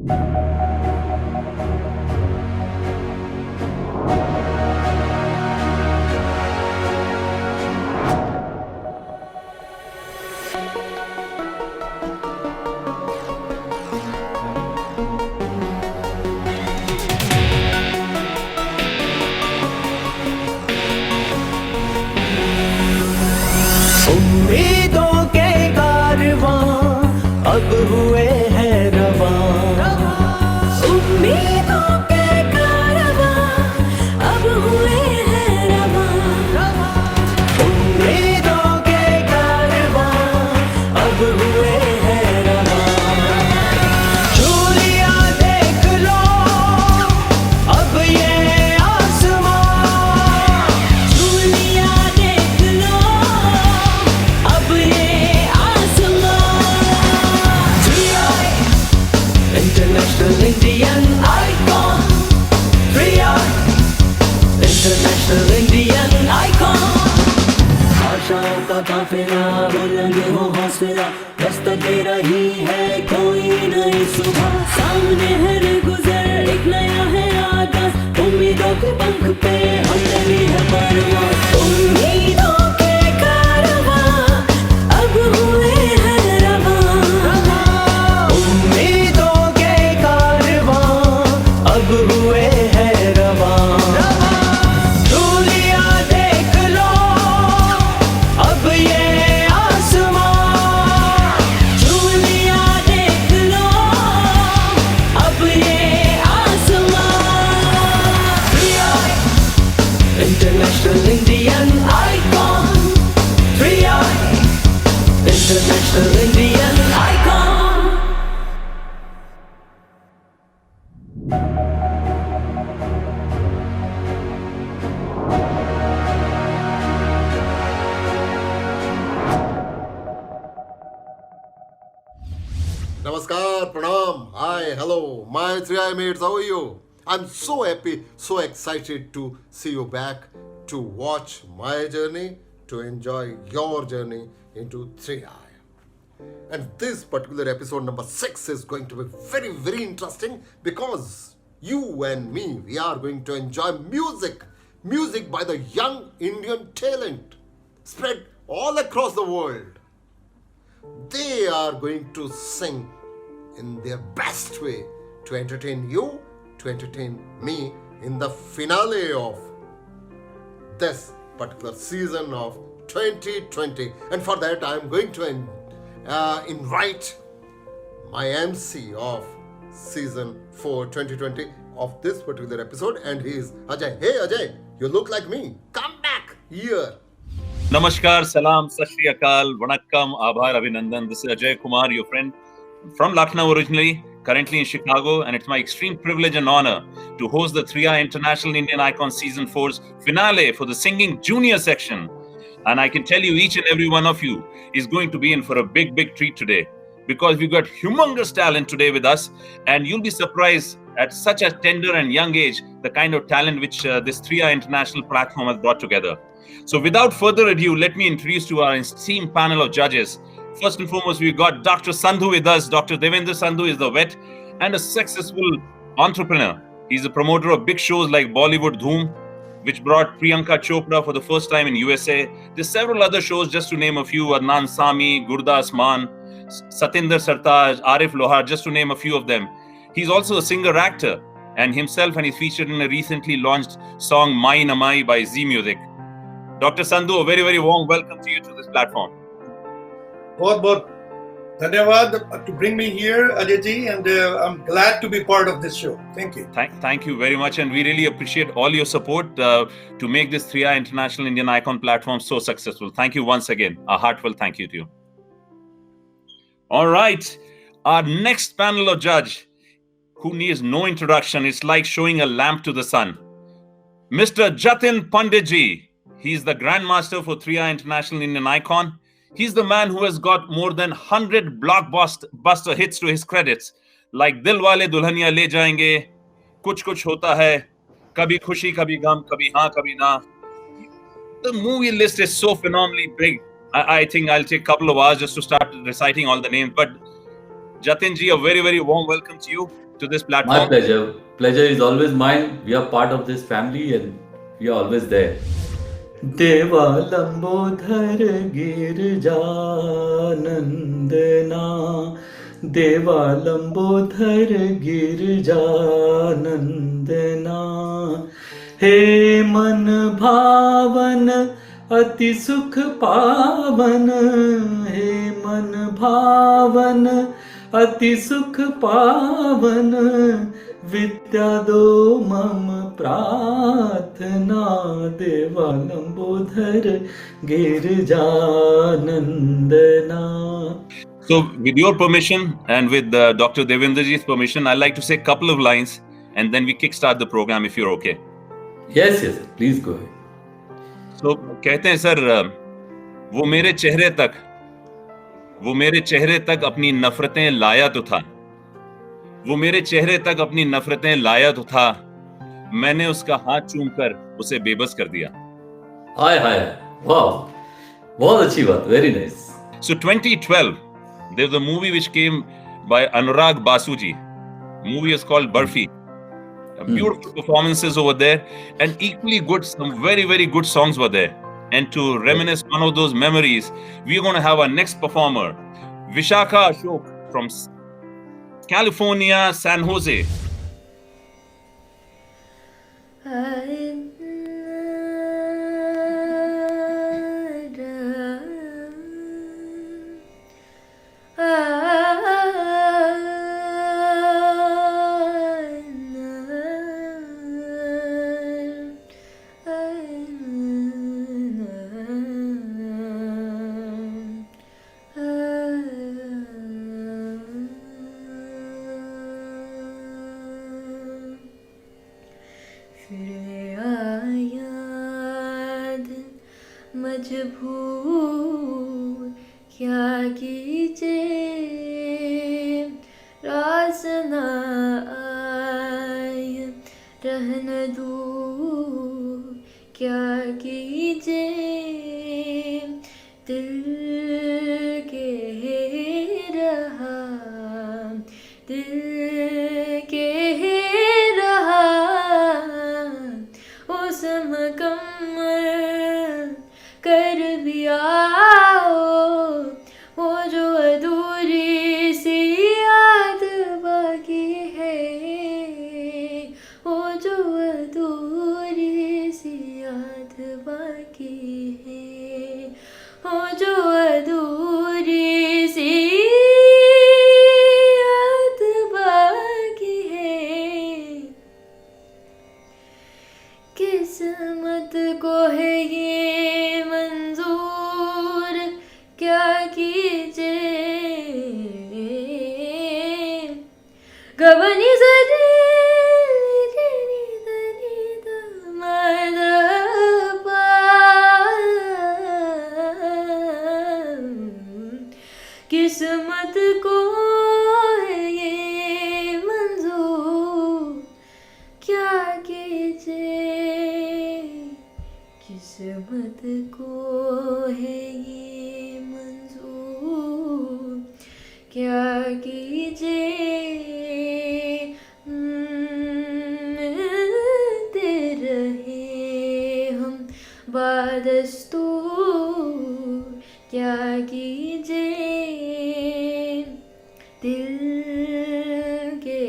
उम्मीदों के कारवां अब हुए हैं रवां। उम्मीदों के कारवां अब हुए हैं रवां। उम्मीदों के कारवां अब हुए हैं रवां। झूलिया देख लो अब ये आसमां। झूलिया देख लो अब ये आसमां। International Indian icon, 3i international Indian icon. आशाओं का काफिला बुलंद हो हौसला, दस्तक दे रही है कोई नई सुबह। सामने है गुजर एक नया है आगाज, उम्मीदों के पंख पे हमने ली है परवाज़। उम्मीदों के कारवां अब हुए हैं रवां। उम्मीदों के कारवां अब हुए हैं रवां। झूलिया देख लो अब ये आसमां। झूलिया देख लो अब ये आसमां। 3i international Indian icon, 3i international Indian icon. Namaskar, Pranam, hi, hello, my 3i mates, how are you? I'm so happy, so excited to see you back, to watch my journey, to enjoy your journey into 3i. And this particular episode number 6 is going to be very, very interesting because you and me, we are going to enjoy music by the young Indian talent spread all across the world. They are going to sing in their best way to entertain you, to entertain me in the finale of this particular season of 2020. And for that, I am going to invite my MC of season 4 2020 of this particular episode, and he is Ajay. Hey Ajay, you look like me. Come back here. Namaskar, salam, sat shri akal, vanakkam, abhar, abhinandan. This is Ajay Kumar, your friend from Lucknow originally, currently in Chicago, and it's my extreme privilege and honor to host the 3i International Indian Icon Season 4's finale for the singing junior section. And I can tell you, each and every one of you is going to be in for a big, big treat today, because we've got humongous talent today with us, and you'll be surprised at such a tender and young age, the kind of talent which this 3i International platform has brought together. So without further ado, let me introduce to our esteemed panel of judges. First and foremost, we've got Dr. Sandhu with us. Dr. Devendra Sandhu is the vet and a successful entrepreneur. He's a promoter of big shows like Bollywood Dhoom, which brought Priyanka Chopra for the first time in USA. There's several other shows, just to name a few: Adnan Sami, Gurdas Maan, Satinder Sartaaj, Arif Lohar, just to name a few of them. He's also a singer-actor and he's featured in a recently launched song Mai Namai by Z Music. Dr. Sandhu, a very, very warm welcome to you to this platform. बहुत धन्यवाद to bring me here, Ajay ji, and I'm glad to be part of this show. Thank you. Thank you very much, and we really appreciate all your support to make this 3i International Indian Icon platform so successful. Thank you once again. A heartfelt thank you to you. All right, our next panel of judge, who needs no introduction, it's like showing a lamp to the sun. Mr. Jatin Panditji, he's the Grandmaster for 3i International Indian Icon. He's the man who has got more than 100 blockbuster hits to his credits, like Dil Wale Dulhania Le Jayenge, Kuch Kuch Hota Hai, Kabhi Khushi Kabhi Gham, Kabhi Haan Kabhi Na. The movie list is so phenomenally big. I think I'll take a couple of hours just to start reciting all the names. But Jatin ji, a very, very warm welcome to you to this platform. My pleasure. Pleasure is always mine. We are part of this family and we are always there. देवा लंबोधर गिरजानंदना, देवा लंबोधर गिरजानंदना, हे मन भावन अति सुख पावन, हे मन भावन अति सुख पावन, विद्या दो मम प्रार्थना, देवा Lambodar गिरजानंदना. So, with your permission and with Dr. Devendraji's permission, I'd like to say a couple of lines and then we kickstart the program if you're okay. Yes, yes, please go ahead. So, कहते हैं sir, वो मेरे चेहरे तक अपनी नफरतें लाया तो था, वो मेरे चेहरे तक अपनी नफरतें लाया तो था, मैंने उसका हाथ चूमकर उसे बेबस कर दिया. हाय हाय, वाह, बहुत अच्छी बात, very nice. So 2012, there was a movie which came by Anurag Basuji. The movie is called Barfi. Beautiful performances over there, and equally good, some very, very good songs were there. And to reminisce one of those memories, we are going to have our next performer, Vishakha Ashok from California, San Jose. मजबूर क्या कीजिए, रास न आए रहन दूर क्या कीजिए, दिल के रहा, दिल के रहा, उस मुकम्मल कर भी आओ, वो जो अधूरी सी याद बाकी है, वो जो अधूरी सी याद बाकी है, वो जो अधूरी सी याद बाकी है. किस्मत को है ये मंजूर क्या कीजिए, गबनी जरी किस्मत को है ये मंजूर क्या कीजिए, किस्मत को है ये मंजूर क्या कीजिए. मिलते रहे हम बादस्तूर क्या कीजिए, दिल के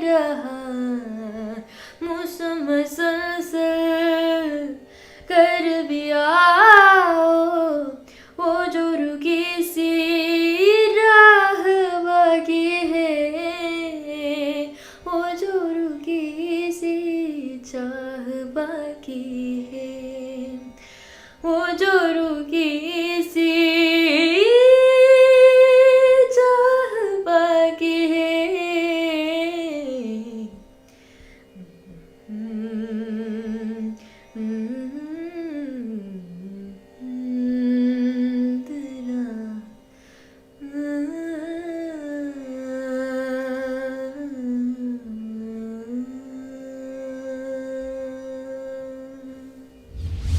रहा मौसम मुसलसल कर भी आओ, वो जो रुकी सी राह बाकी है, वो जो रुकी सी चाह बाकी है, वो जो रुकी सी चाह बाकी है.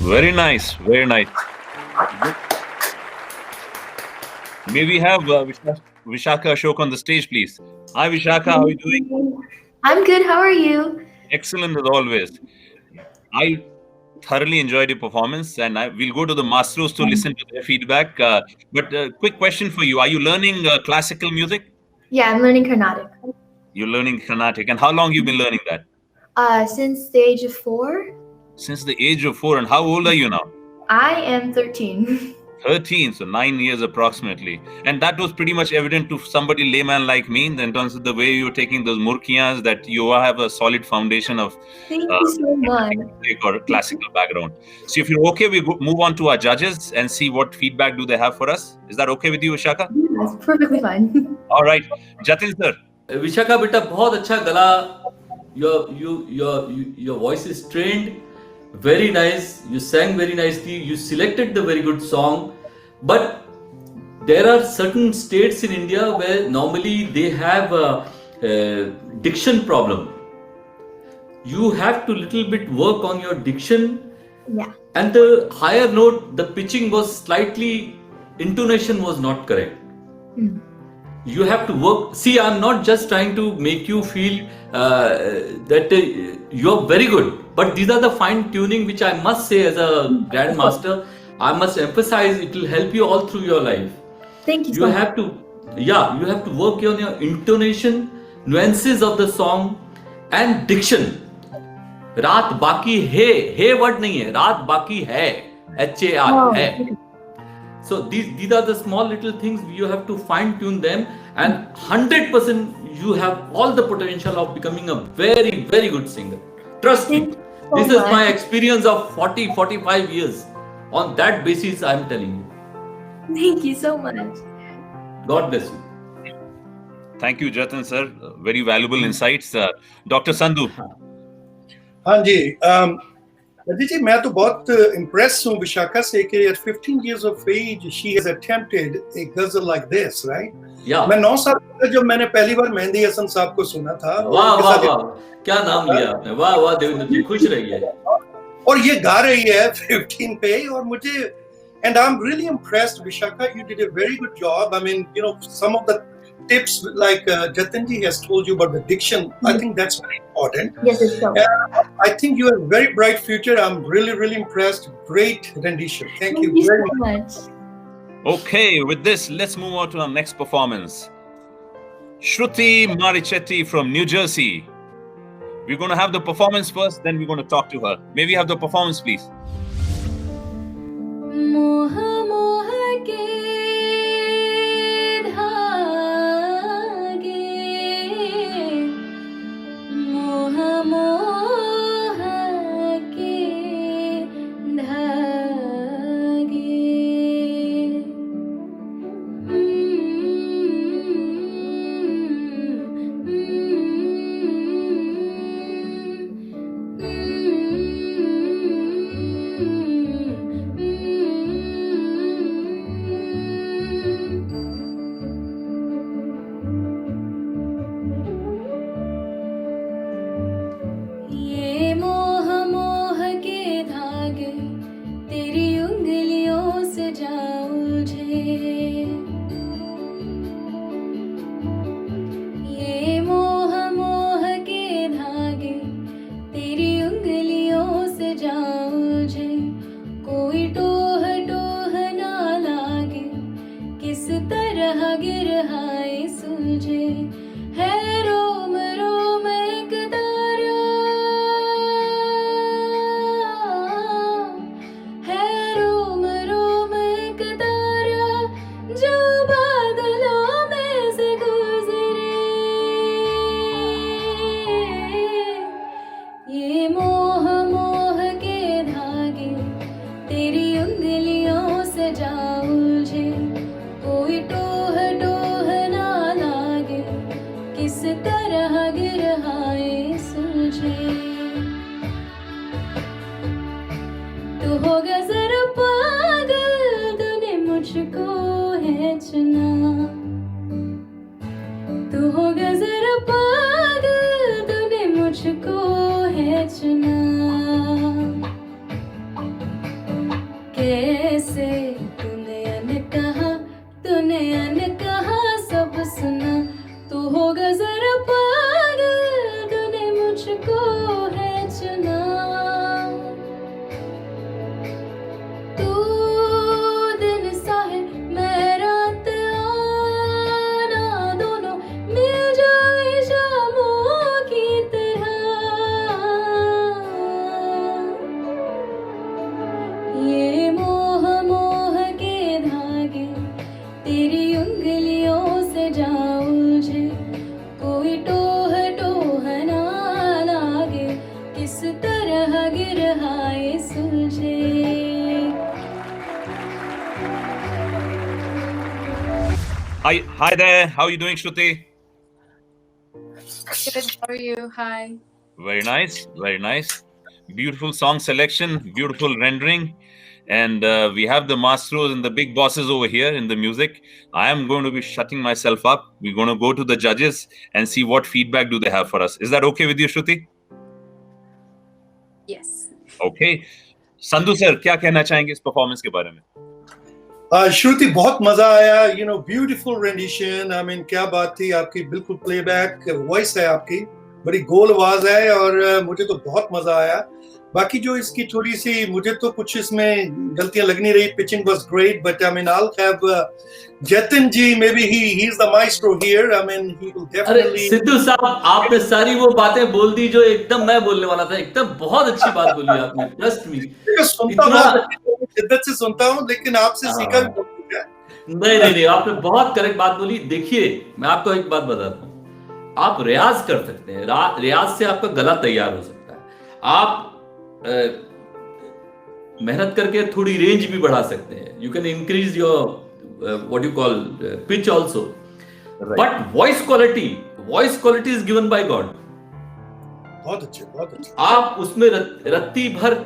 Very nice, very nice. May we have Vishaka Ashok on the stage, please. Hi, Vishaka. How are you doing? I'm good. How are you? Excellent as always. I thoroughly enjoyed your performance, and we'll go to the masters to listen to their feedback. But quick question for you: are you learning classical music? Yeah, I'm learning Carnatic. You're learning Carnatic, and how long you been learning that? Since the age of 4. Since the age of 4. And how old are you now? I am 13. 13, so 9 years approximately. And that was pretty much evident to somebody layman like me in terms of the way you're taking those murkiyas, that you have a solid foundation of Thank you so much. or classical background. So if you're okay, we move on to our judges and see what feedback do they have for us. Is that okay with you, Vishaka? That's perfectly fine. All right. Jatin sir. Vishakha बेटा बहुत अच्छा गला, your voice is trained, very nice, you sang very nicely, you selected the very good song, but there are certain states in India where normally they have a diction problem. You have to little bit work on your diction, Yeah. and the higher note, the pitching was slightly, intonation was not correct. You have to work. See, I'm not just trying to make you feel that you're very good, but these are the fine tuning which I must say as a grandmaster, I must emphasize, it will help you all through your life. Thank you so You much. have to, you have to work on your intonation, nuances of the song, and diction. रात बाकी है word नहीं है, रात बाकी है, HAR Oh, है. So these are the small little things, you have to fine tune them, and 100% you have all the potential of becoming a very, very good singer. Trust me. Thank you so This is my much. experience of 45 years. On that basis, I am telling you. Thank you so much. God bless you. Thank you, Jatin sir. Very valuable insights. Dr. Sandhu. हाँ जी, अदिति जी, मैं तो बहुत impressed हूँ विशाखा से कि at 15 years of age she has attempted a ghazal like this, right? Yeah. मैं 9 साल का जब मैंने पहली बार मेहंदी हसन साहब को सुना था, वाह उनके वाह साथ वाह, क्या नाम लिया आपने, वाह वाह देवेंद्र जी, खुश रहिए. और ये गा रही है 15 पे, और मुझे, and I'm really impressed, Vishaka, you did a very good job. I mean, you know, some of the tips like Jatinji has told you about the diction, I think that's very important. Yes, it's so. I think you have a very bright future. I'm really, really impressed. Great rendition. Thank you very so much. much. Okay, with this, let's move on to our next performance. Shruti Marichetti from New Jersey. We're going to have the performance first, then we're going to talk to her. May we have the performance, please? मोह मोह के धागे, मोह मोह के धागे, ये मोह मोह के धागे तेरी उंगलियों से जा उलझे, ये मोह मोह के धागे तेरी उंगलियों से जा उलझे, कोई टोह टोह ना लागे, किस तरह गिरहाए सुलझे, है रोम रोम एक तारा, है रोम रोम एक तारा, जो बादलों में से गुजरे, ये मोह मोह के धागे तेरी उंगलियों से जा उलझे, कोई टोह टोह ना लागे, किस तरह गिरहाए सुलझे, तू होगा जरा पागल, तूने मुझको है चुना, तू होगा जरा पागल, तूने मुझको है चुना, कैसे तूने अन कहा सब Hi there. How are you doing, Shruti? Good. How are you? Hi. Very nice. Very nice. Beautiful song selection, beautiful rendering. And we have the maestros and the big bosses over here in the music. I am going to be shutting myself up. We're going to go to the judges and see what feedback do they have for us. Is that okay with you, Shruti? Yes. Okay. Sandhu sir, क्या कहना चाहेंगे इस performance के बारे में? श्रुति बहुत मजा आया, you know, beautiful rendition. I mean क्या बात थी आपकी, बिल्कुल प्लेबैक वॉइस है आपकी, बड़ी गोल आवाज है और मुझे तो बहुत मजा आया. बाकी जो इसकी थोड़ी सी, मुझे तो कुछ इसमें गलतियां लग नहीं रही. Pitching was great, but I mean I will have Jatin ji, maybe he is the maestro here. I mean he will अरे डेफिनेटली. सिद्धू साहब, आपने सारी वो बातें बोल दी जो एकदम मैं बोलने वाला था. एकदम बहुत अच्छी बात बोली आपने. Trust me. सुनता इतना- हूँ, शिद्दत से सुनता हूँ, लेकिन आपसे सीखा भी बहुत कुछ है. नहीं, आपने बहुत करेक्ट बात बोली. देखिए, मैं आपको एक बात बताता हूँ. आप रियाज कर सकते हैं. रियाज से आपका गला तैयार हो सकता है. आप मेहनत करके थोड़ी रेंज भी बढ़ा सकते हैं. You can increase your what you call pitch also. But voice quality is given by God. बहुत अच्छे, बहुत अच्छे. आप उसमें रत्ती भर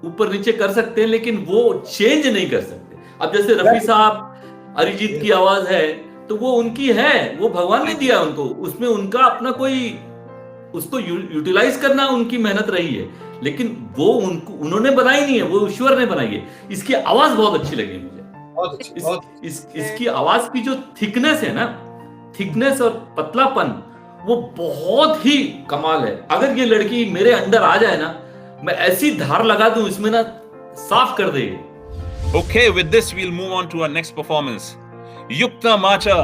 ऊपर नीचे कर सकते हैं, लेकिन वो चेंज नहीं कर सकते. अब जैसे रफी साहब, अरिजीत की आवाज है तो वो उनकी है, वो भगवान ने दिया उनको. उसमें उनका अपना कोई, उसको यूटिलाइज करना उनकी मेहनत रही है, लेकिन वो उन्होंने बनाई नहीं है, वो ईश्वर ने बनाई है. इसकी आवाज बहुत अच्छी लगी मुझे. बहुत अच्छे, बहुत अच्छे. इसकी आवाज की जो थिकनेस है ना, थिकनेस और पतलापन, वो बहुत ही कमाल है. अगर ये लड़की मेरे अंडर आ जाए ना, मैं ऐसी धार लगा दूं इसमें ना, साफ कर दे. Okay, with this, we'll move on to our next performance. Yukta Macha.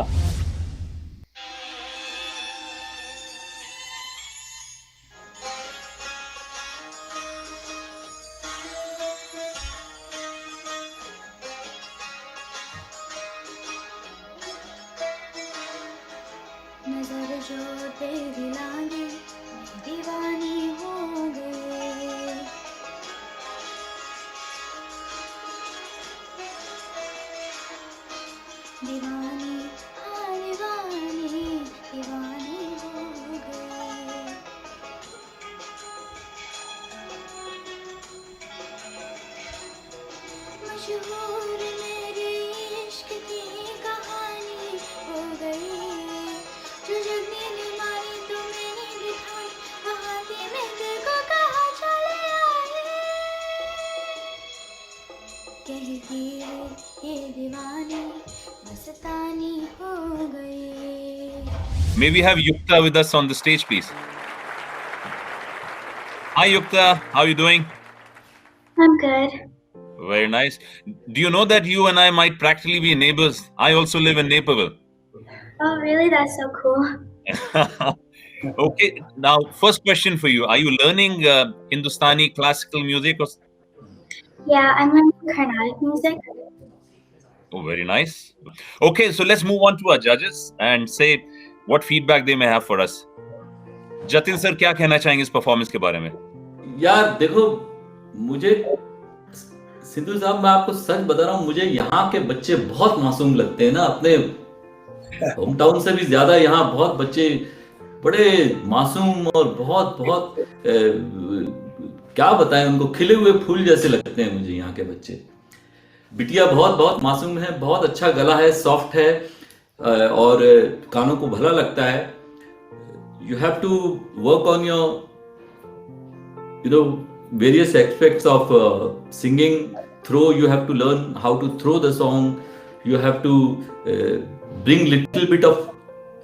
नजर जो तेरी लागे मैं दीवानी हो गई. दीवानी हाँ दीवानी दीवानी हो गई. मशहूर मेरी इश्क की कहानी हो गई. जो जगने ने मारी तो मैंने दिखाई, वहाँ से मैं दिल को कहा चले आए. कहती है ये दीवानी मस्तानी हो गई. May we have Yukta with us on the stage, please? Hi, Yukta. How are you doing? I'm good. Very nice. Do you know that you and I might practically be neighbors? I also live in Naperville. Oh really? That's so cool. Okay. Now, first question for you: are you learning Hindustani classical music? Or... Yeah, I'm learning Carnatic music. Oh, very nice. Okay, so let's move on to our judges and say what feedback they may have for us. Jatin sir, क्या कहना चाहेंगे इस performance के बारे में? यार देखो, मुझे सिद्धू साहब, मैं आपको सच बता रहा हूँ, मुझे यहाँ के बच्चे बहुत मासूम लगते हैं ना. अपने होम टाउन से भी ज्यादा यहाँ बहुत बच्चे बड़े मासूम और बहुत बहुत क्या बताएं, उनको खिले हुए फूल जैसे लगते हैं मुझे यहाँ के बच्चे. बिटिया बहुत बहुत मासूम है, बहुत अच्छा गला है, सॉफ्ट है और कानों को भला लगता है. You have to work on your you know various aspects of singing. You have to learn how to throw the song. You have to bring little bit of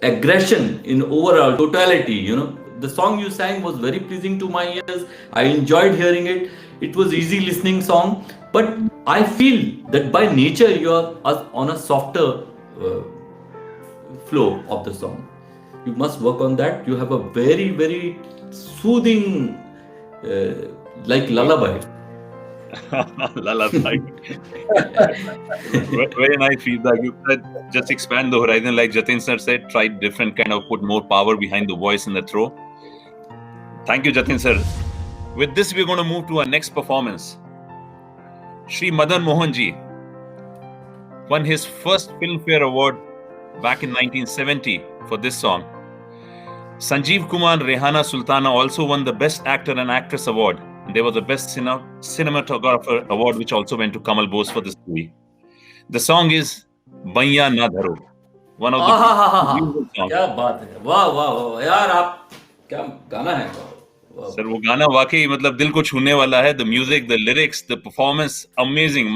aggression in overall totality. You know, the song you sang was very pleasing to my ears. I enjoyed hearing it. It was easy listening song, but I feel that by nature you are on a softer flow of the song. You must work on that. You have a very very soothing like lullaby. Lullaby. Very nice feedback. You said just expand the horizon, like Jatin sir said. Try different kind of put more power behind the voice in the throw. Thank you, Jatin sir. With this, we're going to move to our next performance. Shri Madan Mohan ji. won his first Filmfare Award back in 1970 for this song. Sanjeev Kumar and Rehana Sultana also won the Best Actor and Actress Award. They were the Best Cinematographer Award, which also went to Kamal Bose for this movie. The song is Baiya Na Dharo, one of the beautiful songs. क्या बात है, वाह वाह वाह यार, आप क्या गाना है, वाह। सर वो गाना वाकई मतलब दिल को छूने वाला है. The music, the lyrics, the performance, amazing.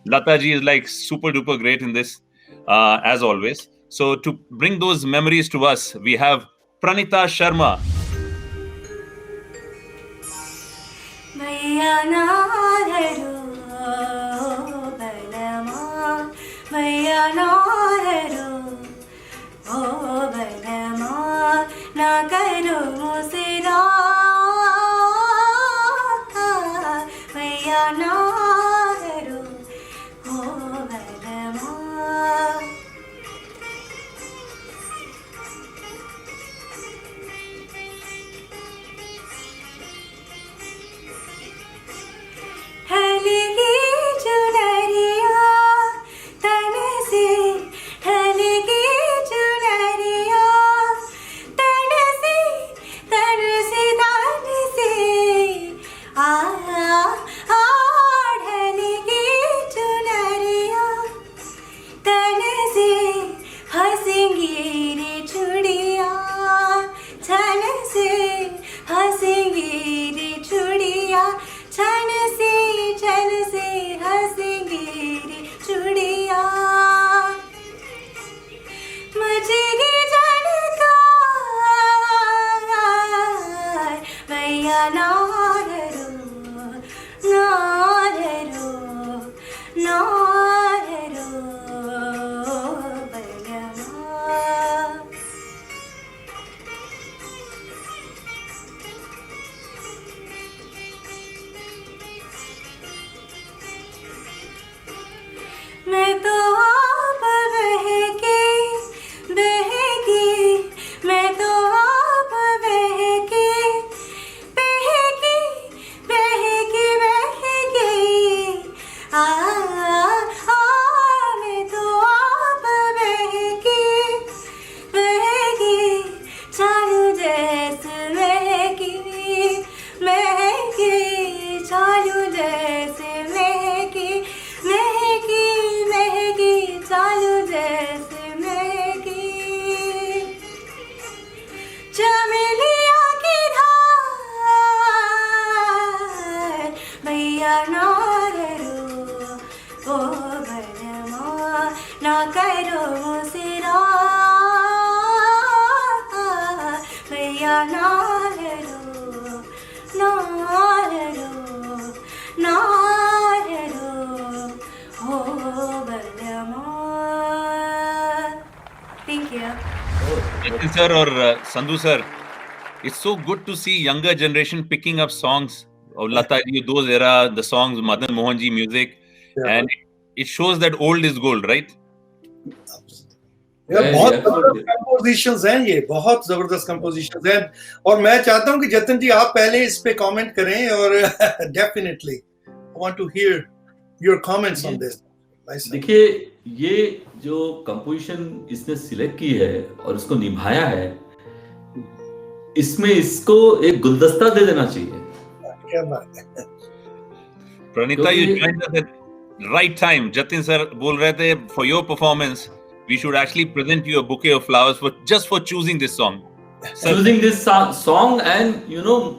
Lata ji is like super duper great in this, as always. So to bring those memories to us, we have Pranita Sharma. भैया ना धरो बलमा, भैया ना धरो ओ बलमा, ना करो मुझसे भैया ना धरो ओ बलमा. हलगी चुनरिया तन से, हलगी चुनरिया तन से, तन से, तन से ढलगी चुनरिया तन से, हंसेंगी रे चूड़िया छन से, हंसेंगी रे चूड़िया छन से हंसेंगी रे चूड़िया. मचेगी झनकार भैया ना धरो, ना धरो, ना धरो बलमा. मैं तो आप बहकी, बहकी, मैं तो आप बहकी, बहकी, बहकी, बहकी मैं तो आप बहकी, बहकी चालू जैसे महकी, महकी चालू जैसे महकी, महकी, महकी चालू जैसे महकी. चमेलिया की धार भैया ना धरो ओ बलमा, ना करो मुझसे भैया ना धरो, ना धरो, ना धरो ओ बलमा. Thank you. Nitin sir or Sandhu sir, it's so good to see younger generation picking up songs of Lata ji, those era, the songs, Madan Mohan ji music, and it shows that old is gold, right? यार बहुत जबरदस्त compositions हैं, ये बहुत जबरदस्त compositions हैं. और मैं चाहता हूं कि जतिन जी आप पहले इस पे कमेंट करें, और definitely I want to hear your comments on this. देखिए, ये जो कंपोजिशन इसने सिलेक्ट की है और उसको निभाया है, इसमें इसको एक गुलदस्ता दे देना चाहिए. क्या बात है. Pranita, you joined us at right time. Jatin sir बोल रहे थे, for your performance, we should actually present you a bouquet of flowers for choosing this song. Choosing this song and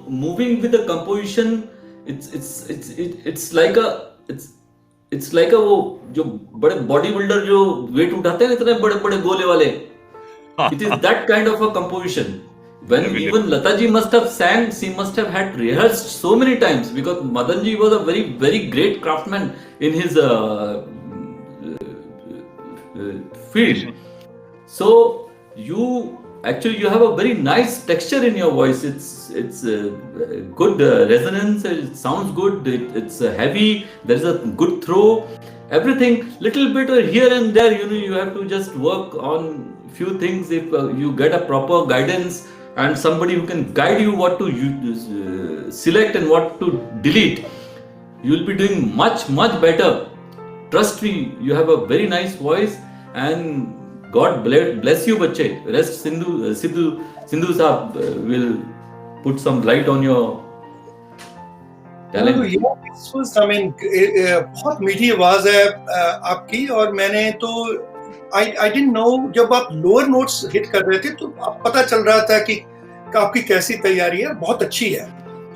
moving with the composition, it's like a वो जो बड़े body builder जो wait उठाते हैं इतने बड़े बड़े गोले वाले. It is that kind of a composition. When even Lata ji must have sang, she must have had rehearsed so many times, because Madan ji was a very, very great craftsman in his field. So you have a very nice texture in your voice. It's good resonance. It sounds good. It's heavy. There is a good throw. Everything little bit here and there. You have to just work on few things. If you get a proper guidance and somebody who can guide you what to select and what to delete, you will be doing much better trust me, you have a very nice voice, and God bless you, bache. Rest Sindhu Saab will put some light on your talent. Yeah, this was, I mean, बहुत मीठी आवाज है आपकी, और मैंने तो I didn't know, जब आप लोअर नोट्स हिट कर रहे थे तो पता चल रहा था कि आपकी कैसी तैयारी है, बहुत अच्छी है.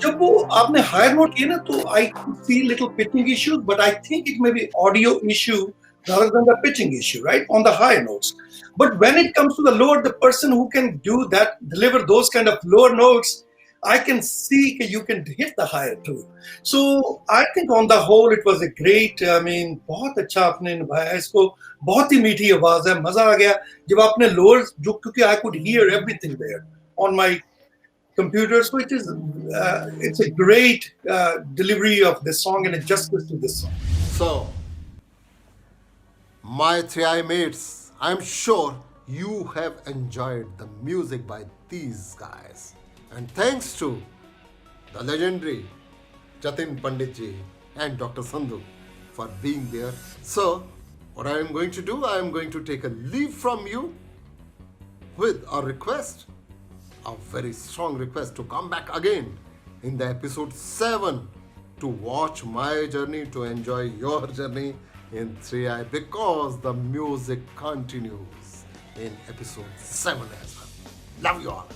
जब वो आपने हायर नोट किया ना, तो I could see little pitching issues, but I think it may be audio issue rather than the pitching issue, right, on the higher notes. But when it comes to the lower, the person who can do that, deliver those kind of lower notes, I can see that you can hit the higher too. So I think on the whole it was a great, I mean, बहुत अच्छा आपने निभाया इसको, बहुत ही मीठी आवाज है, मजा आ गया जब आपने lower, जो क्योंकि I could hear everything there on my computer, so it is it's a great delivery of this song and a justice to this song. So, my 3i mates, I'm sure you have enjoyed the music by these guys. And thanks to the legendary Jatin Panditji and Dr. Sandhu for being there. So, what I am going to do, I am going to take a leave from you with a request, a very strong request to come back again in the episode 7 to watch my journey, to enjoy your journey in 3i, because the music continues in episode 7 as well. Love you all.